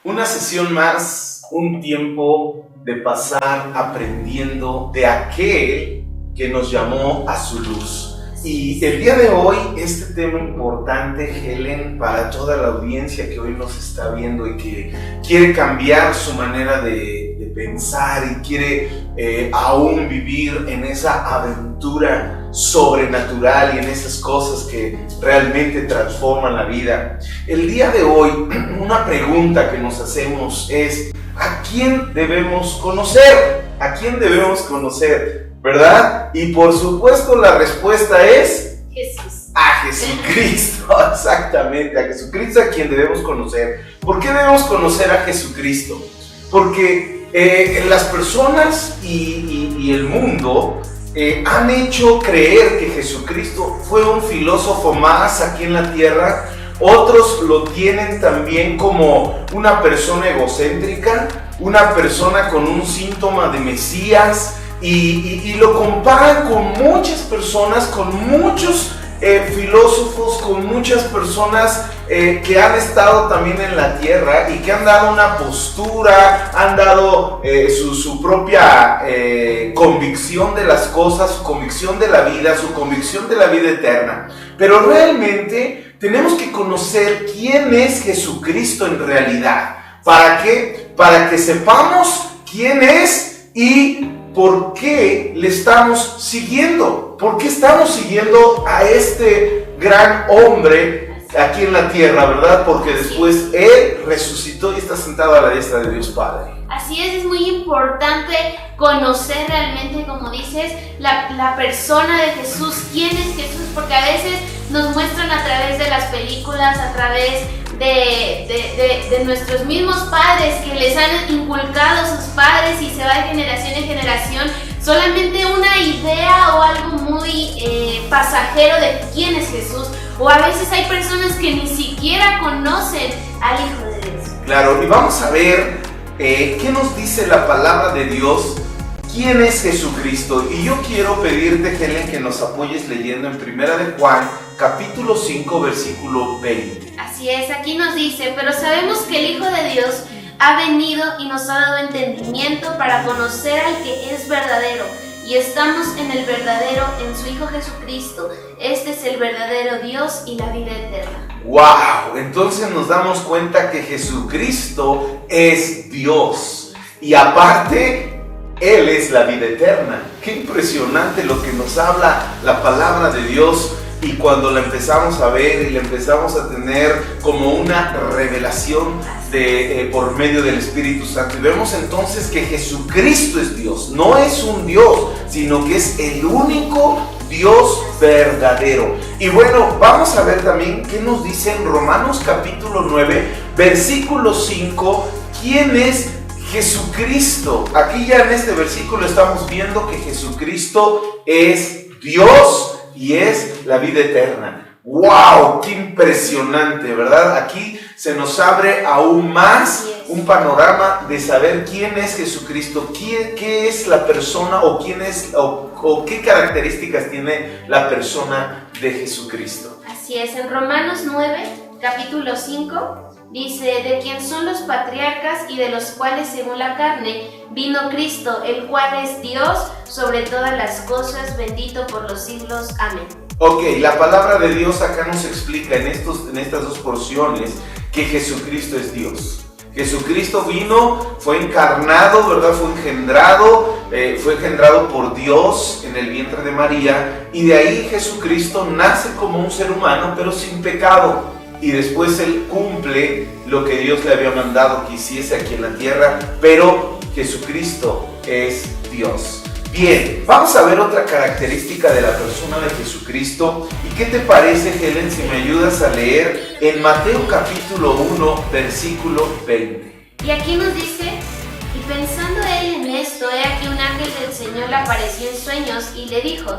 Una sesión más, un tiempo de pasar aprendiendo de aquel que nos llamó a su luz. Y el día de hoy, este tema importante, Helen, para toda la audiencia que hoy nos está viendo y que quiere cambiar su manera de pensar y quiere aún vivir en esa aventura sobrenatural y en esas cosas que realmente transforman la vida. El día de hoy, una pregunta que nos hacemos es: ¿a quién debemos conocer? ¿A quién debemos conocer? ¿Verdad? Y por supuesto la respuesta es Jesús. A Jesucristo, exactamente, a Jesucristo a quien debemos conocer. ¿Por qué debemos conocer a Jesucristo? Porque las personas y el mundo han hecho creer que Jesucristo fue un filósofo más aquí en la tierra. Otros lo tienen también como una persona egocéntrica, una persona con un síntoma de Mesías, y lo comparan con muchas personas, con muchos filósofos, con muchas personas que han estado también en la tierra y que han dado una postura, han dado su propia convicción de las cosas, su convicción de la vida, su convicción de la vida eterna. Pero realmente tenemos que conocer quién es Jesucristo en realidad. ¿Para qué? Para que sepamos quién es y ¿por qué le estamos siguiendo? ¿Por qué estamos siguiendo a este gran hombre aquí en la tierra, verdad? Porque después Él resucitó y está sentado a la diestra de Dios Padre. Así es muy importante conocer realmente, como dices, la persona de Jesús. ¿Quién es Jesús? Porque a veces nos muestran a través de las películas, a través de nuestros mismos padres, que les han inculcado sus padres y se va de generación en generación solamente una idea o algo muy pasajero de quién es Jesús. O a veces hay personas que ni siquiera conocen al Hijo de Dios. Claro, y vamos a ver qué nos dice la palabra de Dios. ¿Quién es Jesucristo? Y yo quiero pedirte, Helen, que nos apoyes leyendo en 1 de Juan, capítulo 5, versículo 20. Así es, aquí nos dice: pero sabemos que el Hijo de Dios ha venido y nos ha dado entendimiento para conocer al que es verdadero, y estamos en el verdadero, en su Hijo Jesucristo. Este es el verdadero Dios y la vida eterna. ¡Wow! Entonces nos damos cuenta que Jesucristo es Dios y aparte Él es la vida eterna.¡Qué impresionante lo que nos habla la palabra de Dios! Y cuando la empezamos a ver y la empezamos a tener como una revelación por medio del Espíritu Santo, y vemos entonces que Jesucristo es Dios. No es un Dios, sino que es el único Dios verdadero. Y bueno, vamos a ver también qué nos dice en Romanos capítulo 9, versículo 5, ¿quién es Jesucristo? Aquí ya en este versículo estamos viendo que Jesucristo es Dios y es la vida eterna. ¡Wow! ¡Qué impresionante!, ¿verdad? Aquí se nos abre aún más un panorama de saber quién es Jesucristo, qué es la persona o quién es o qué características tiene la persona de Jesucristo. Así es, en Romanos 9, capítulo 5, dice: de quien son los patriarcas y de los cuales según la carne vino Cristo, el cual es Dios sobre todas las cosas, bendito por los siglos. Amén. Ok, la palabra de Dios acá nos explica en estas dos porciones que Jesucristo es Dios. Jesucristo vino, fue encarnado, ¿verdad? Fue engendrado por Dios en el vientre de María, y de ahí Jesucristo nace como un ser humano, pero sin pecado. Y después Él cumple lo que Dios le había mandado que hiciese aquí en la tierra, pero Jesucristo es Dios. Bien, vamos a ver otra característica de la persona de Jesucristo. ¿Y qué te parece, Helen, si me ayudas a leer en Mateo capítulo 1, versículo 20? Y aquí nos dice: y pensando él en esto, he aquí un ángel del Señor le apareció en sueños y le dijo: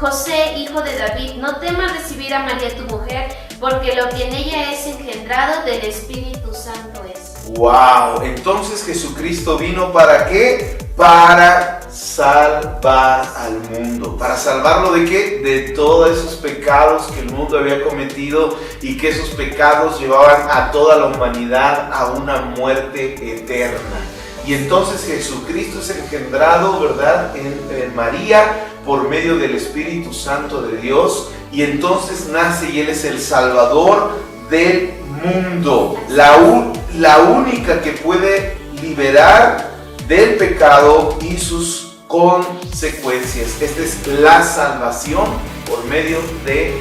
José, hijo de David, no temas recibir a María tu mujer, porque lo que en ella es engendrado del Espíritu Santo es. ¡Wow! Entonces Jesucristo vino ¿para qué? para salvar al mundo. ¿Para salvarlo de qué? De todos esos pecados que el mundo había cometido y que esos pecados llevaban a toda la humanidad a una muerte eterna. Y entonces Jesucristo es engendrado, ¿verdad?, en María por medio del Espíritu Santo de Dios, y entonces nace y Él es el Salvador del mundo, la única que puede liberar del pecado y sus consecuencias. Esta es la salvación por medio de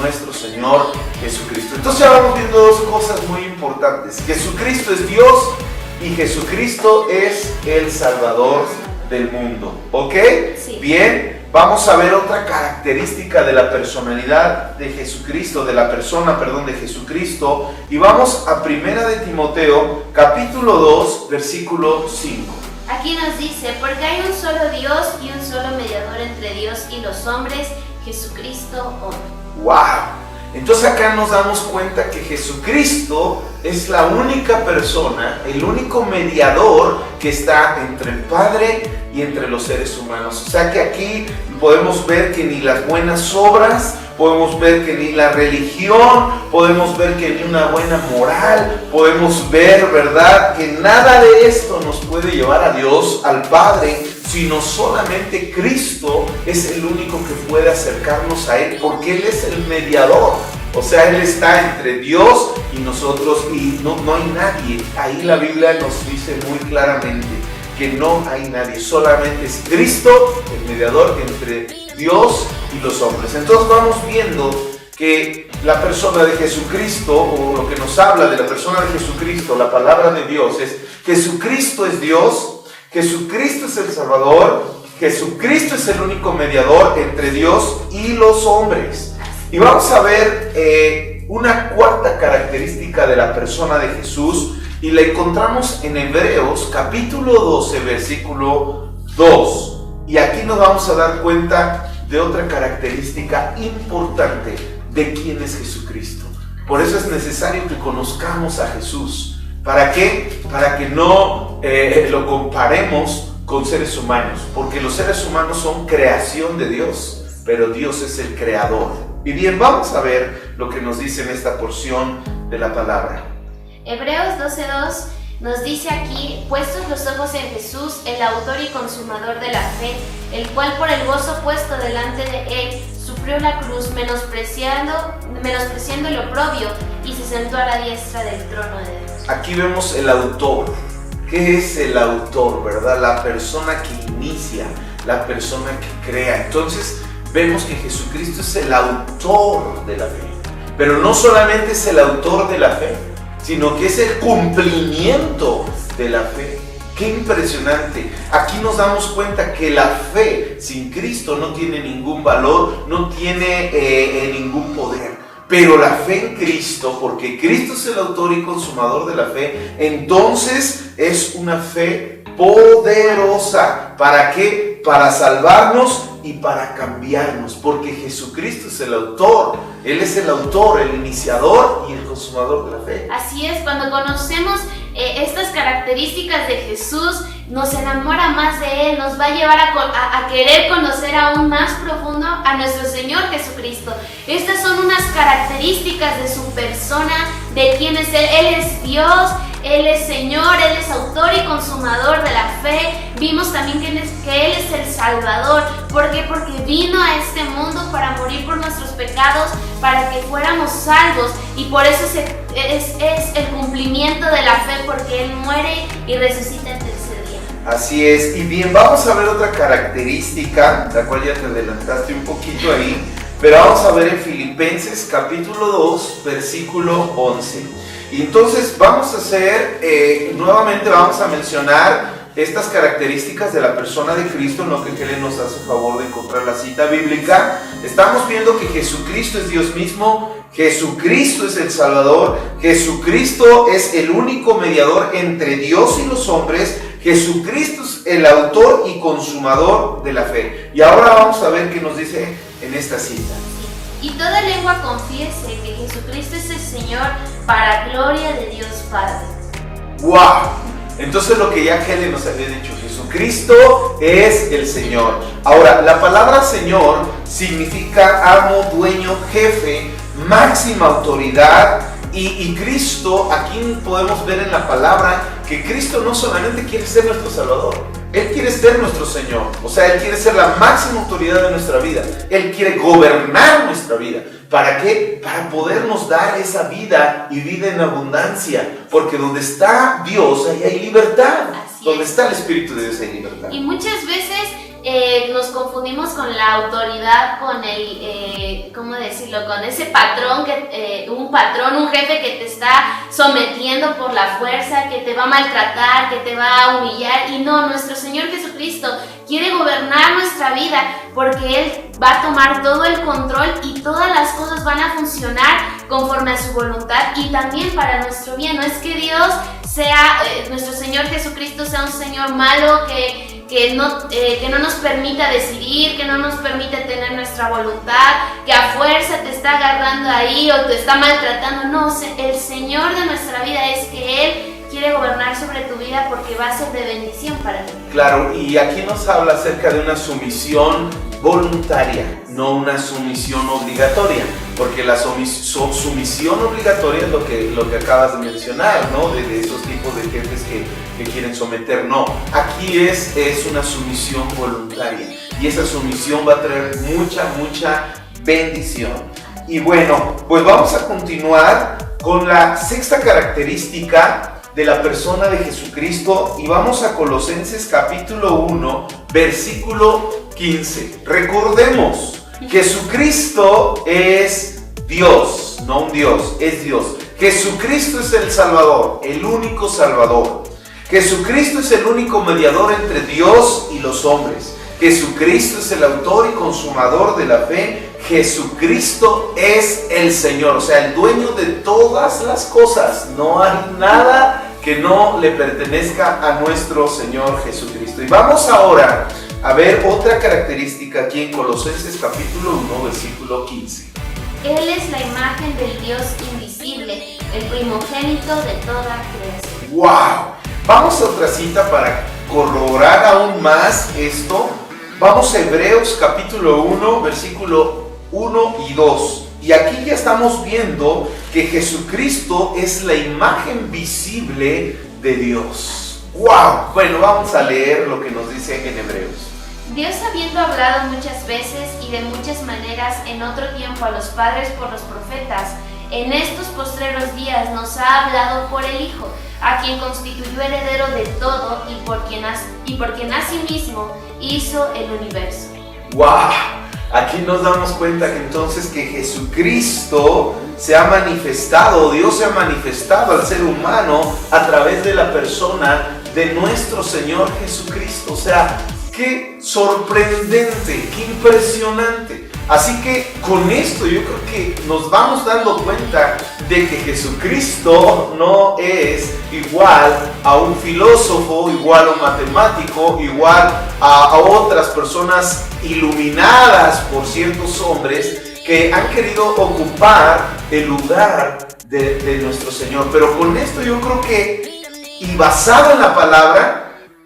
nuestro Señor Jesucristo. Entonces ya vamos viendo dos cosas muy importantes. Jesucristo es Dios y Jesucristo es el Salvador del mundo. ¿Ok? Sí. Bien, vamos a ver otra característica de la personalidad de Jesucristo, de la persona, perdón, de Jesucristo. Y vamos a 1 de Timoteo, capítulo 2, versículo 5. Aquí nos dice, porque hay un solo Dios y un solo mediador entre Dios y los hombres, Jesucristo hombre. ¡Wow! Entonces acá nos damos cuenta que Jesucristo es la única persona, el único mediador que está entre el Padre y entre los seres humanos. O sea que aquí podemos ver que ni las buenas obras, podemos ver que ni la religión, podemos ver que ni una buena moral, podemos ver, ¿verdad?, que nada de esto nos puede llevar a Dios, al Padre, sino solamente Cristo es el único que puede acercarnos a Él, porque Él es el mediador. O sea, Él está entre Dios y nosotros, y no hay nadie. Ahí la Biblia nos dice muy claramente que no hay nadie, solamente es Cristo, el mediador entre Dios y los hombres. Entonces vamos viendo que la persona de Jesucristo, o lo que nos habla de la persona de Jesucristo, la palabra de Dios es: Jesucristo es Dios, Jesucristo es el Salvador, Jesucristo es el único mediador entre Dios y los hombres. Y vamos a ver una cuarta característica de la persona de Jesús, y la encontramos en Hebreos capítulo 12, versículo 2. Y aquí nos vamos a dar cuenta de otra característica importante de quién es Jesucristo. Por eso es necesario que conozcamos a Jesús. ¿Para qué? Para que no lo comparemos con seres humanos, porque los seres humanos son creación de Dios, pero Dios es el creador. Y bien, vamos a ver lo que nos dice en esta porción de la palabra. Hebreos 12:2 nos dice aquí, puestos los ojos en Jesús, el autor y consumador de la fe, el cual por el gozo puesto delante de él, sufrió la cruz, menospreciando el oprobio, y se sentó a la diestra del trono de Dios. Aquí vemos el autor. ¿Qué es el autor, verdad? La persona que inicia, la persona que crea. Entonces vemos que Jesucristo es el autor de la fe. Pero no solamente es el autor de la fe, sino que es el cumplimiento de la fe. ¡Qué impresionante! Aquí nos damos cuenta que la fe sin Cristo no tiene ningún valor, no tiene ningún poder. Pero la fe en Cristo, porque Cristo es el autor y consumador de la fe, entonces es una fe poderosa. ¿Para qué? Para salvarnos y para cambiarnos, porque Jesucristo es el autor. Él es el autor, el iniciador y el consumador de la fe. Así es, cuando conocemos estas características de Jesús, nos enamora más de Él, nos va a llevar a querer conocer aún más profundo a nuestro Señor Jesucristo. Estas son unas características de su persona, de quién es Él. Él es Dios, Él es Señor, Él es autor y consumador de la fe. Vimos también que Él es el Salvador. ¿Por qué? Porque vino a este mundo para morir por nuestros pecados, para que fuéramos salvos, y por eso es el cumplimiento de la fe, porque Él muere y resucita el tercer día. Así es. Y bien, vamos a ver otra característica, la cual ya te adelantaste un poquito ahí, pero vamos a ver en Filipenses capítulo 2, versículo 11. Y entonces vamos a hacer, nuevamente vamos a mencionar estas características de la persona de Cristo, en lo que Helen nos hace favor de encontrar la cita bíblica. Estamos viendo que Jesucristo es Dios mismo, Jesucristo es el Salvador, Jesucristo es el único mediador entre Dios y los hombres, Jesucristo es el autor y consumador de la fe. Y ahora vamos a ver qué nos dice en esta cita. Y toda lengua confiese que Jesucristo es el Señor, para gloria de Dios Padre. ¡Wow! Entonces lo que ya Helen nos había dicho, Jesucristo es el Señor. Ahora, la palabra Señor significa amo, dueño, jefe, máxima autoridad. Y Cristo, aquí podemos ver en la palabra que Cristo no solamente quiere ser nuestro Salvador, Él quiere ser nuestro Señor. O sea, Él quiere ser la máxima autoridad de nuestra vida. Él quiere gobernar nuestra vida. ¿Para qué? Para podernos dar esa vida y vida en abundancia. Porque donde está Dios, ahí hay libertad. Donde está el Espíritu de Dios, hay libertad. Y muchas veces nos confundimos con la autoridad, con el, ¿cómo decirlo? Con ese patrón, un jefe que te está sometiendo por la fuerza, que te va a maltratar, que te va a humillar. Y no, nuestro Señor Jesucristo quiere gobernar nuestra vida porque Él va a tomar todo el control y todas las cosas van a funcionar conforme a su voluntad y también para nuestro bien. No es que Dios sea, nuestro Señor Jesucristo sea un Señor malo que no nos permita decidir, que no nos permite tener nuestra voluntad, que a fuerza te está agarrando ahí o te está maltratando. No, el Señor de nuestra vida es que Él quiere gobernar sobre tu vida porque va a ser de bendición para ti. Claro, y aquí nos habla acerca de una sumisión voluntaria, no una sumisión obligatoria, porque la sumisión obligatoria es lo que acabas de mencionar, ¿no? De esos tipos de jefes que quieren someter. No, aquí es una sumisión voluntaria y esa sumisión va a traer mucha bendición. Y bueno, pues vamos a continuar con la sexta característica de la persona de Jesucristo y vamos a Colosenses capítulo 1, versículo 15. Recordemos, Jesucristo es Dios, no un Dios, es Dios. Jesucristo es el Salvador, el único Salvador. Jesucristo es el único mediador entre Dios y los hombres. Jesucristo es el autor y consumador de la fe. Jesucristo es el Señor, o sea, el dueño de todas las cosas. No hay nada que no le pertenezca a nuestro Señor Jesucristo. Y vamos ahora a ver otra característica aquí en Colosenses capítulo 1, versículo 15. Él es la imagen del Dios invisible, el primogénito de toda creación. ¡Wow! Vamos a otra cita para corroborar aún más esto. Vamos a Hebreos capítulo 1, versículo 1 y 2. Y aquí ya estamos viendo que Jesucristo es la imagen visible de Dios. ¡Wow! Bueno, vamos a leer lo que nos dice en Hebreos. Dios, habiendo hablado muchas veces y de muchas maneras en otro tiempo a los padres por los profetas, en estos postreros días nos ha hablado por el Hijo, a quien constituyó heredero de todo y por quien asimismo hizo el universo. ¡Wow! Aquí nos damos cuenta que entonces que Jesucristo se ha manifestado, Dios se ha manifestado al ser humano a través de la persona de nuestro Señor Jesucristo. O sea, qué sorprendente, qué impresionante. Así que con esto yo creo que nos vamos dando cuenta de que Jesucristo no es igual a un filósofo, igual a un matemático, igual a otras personas iluminadas por ciertos hombres que han querido ocupar el lugar de nuestro Señor. Pero con esto yo creo que, y basado en la palabra,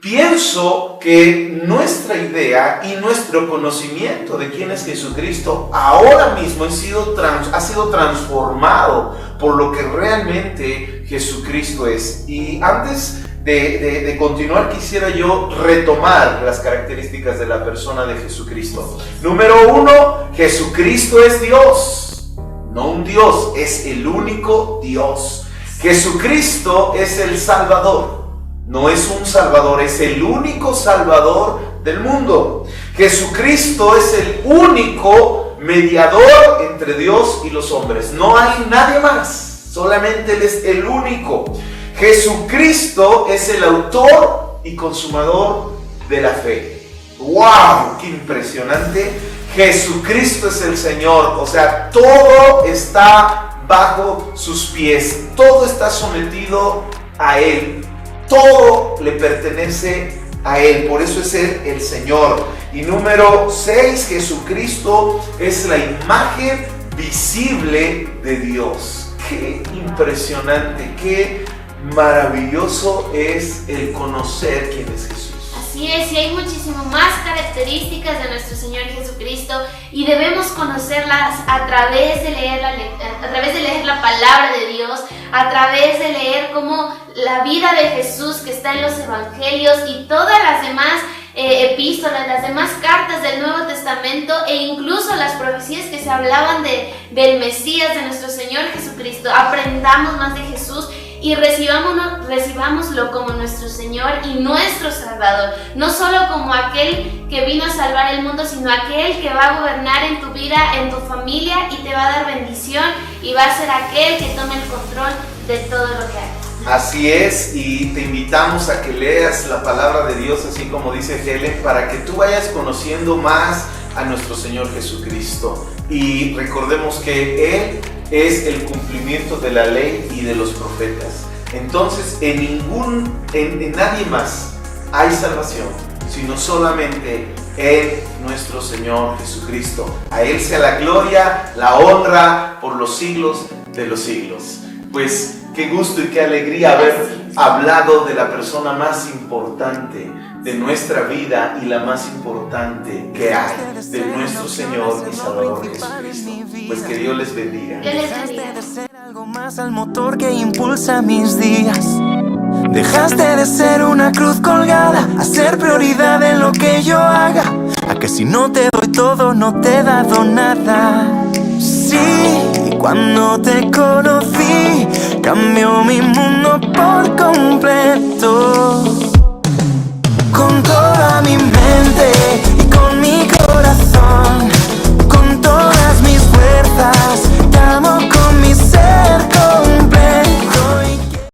pienso que nuestra idea y nuestro conocimiento de quién es Jesucristo ahora mismo ha sido transformado por lo que realmente Jesucristo es. Y antes de continuar, quisiera yo retomar las características de la persona de Jesucristo. Número 1, Jesucristo es Dios, no un Dios, es el único Dios. Jesucristo es el Salvador. No es un Salvador, es el único Salvador del mundo. Jesucristo es el único mediador entre Dios y los hombres. No hay nadie más, solamente Él es el único. Jesucristo es el autor y consumador de la fe. ¡Wow! ¡Qué impresionante! Jesucristo es el Señor, o sea, todo está bajo sus pies, todo está sometido a Él. Todo le pertenece a Él, por eso es Él el Señor. Y número 6, Jesucristo es la imagen visible de Dios. Qué impresionante, qué maravilloso es el conocer quién es Jesús. Así es, y hay muchísimo más características de nuestro Señor Jesucristo y debemos conocerlas a través de leer la palabra de Dios, a través de leer cómo la vida de Jesús que está en los evangelios y todas las demás epístolas, las demás cartas del Nuevo Testamento e incluso las profecías que se hablaban del Mesías, de nuestro Señor Jesucristo. Aprendamos más de Jesús y recibámoslo como nuestro Señor y nuestro Salvador, no solo como aquel que vino a salvar el mundo, sino aquel que va a gobernar en tu vida, en tu familia y te va a dar bendición y va a ser aquel que tome el control de todo lo que hagas. Así es, y te invitamos a que leas la palabra de Dios, así como dice Helen, para que tú vayas conociendo más a nuestro Señor Jesucristo. Y recordemos que Él es el cumplimiento de la ley y de los profetas. Entonces, en nadie más hay salvación, sino solamente en nuestro Señor Jesucristo. A Él sea la gloria, la honra por los siglos de los siglos. Pues qué gusto y qué alegría haber hablado de la persona más importante de nuestra vida y la más importante que hay, de nuestro Señor y Salvador Jesucristo. Pues que Dios les bendiga. Dios les bendiga. Dejaste de ser algo más al motor que impulsa mis días. Dejaste de ser una cruz colgada a ser prioridad en lo que yo haga. A que si no te doy todo, no te he dado nada. Sí, cuando te conocí, cambió mi mundo por completo.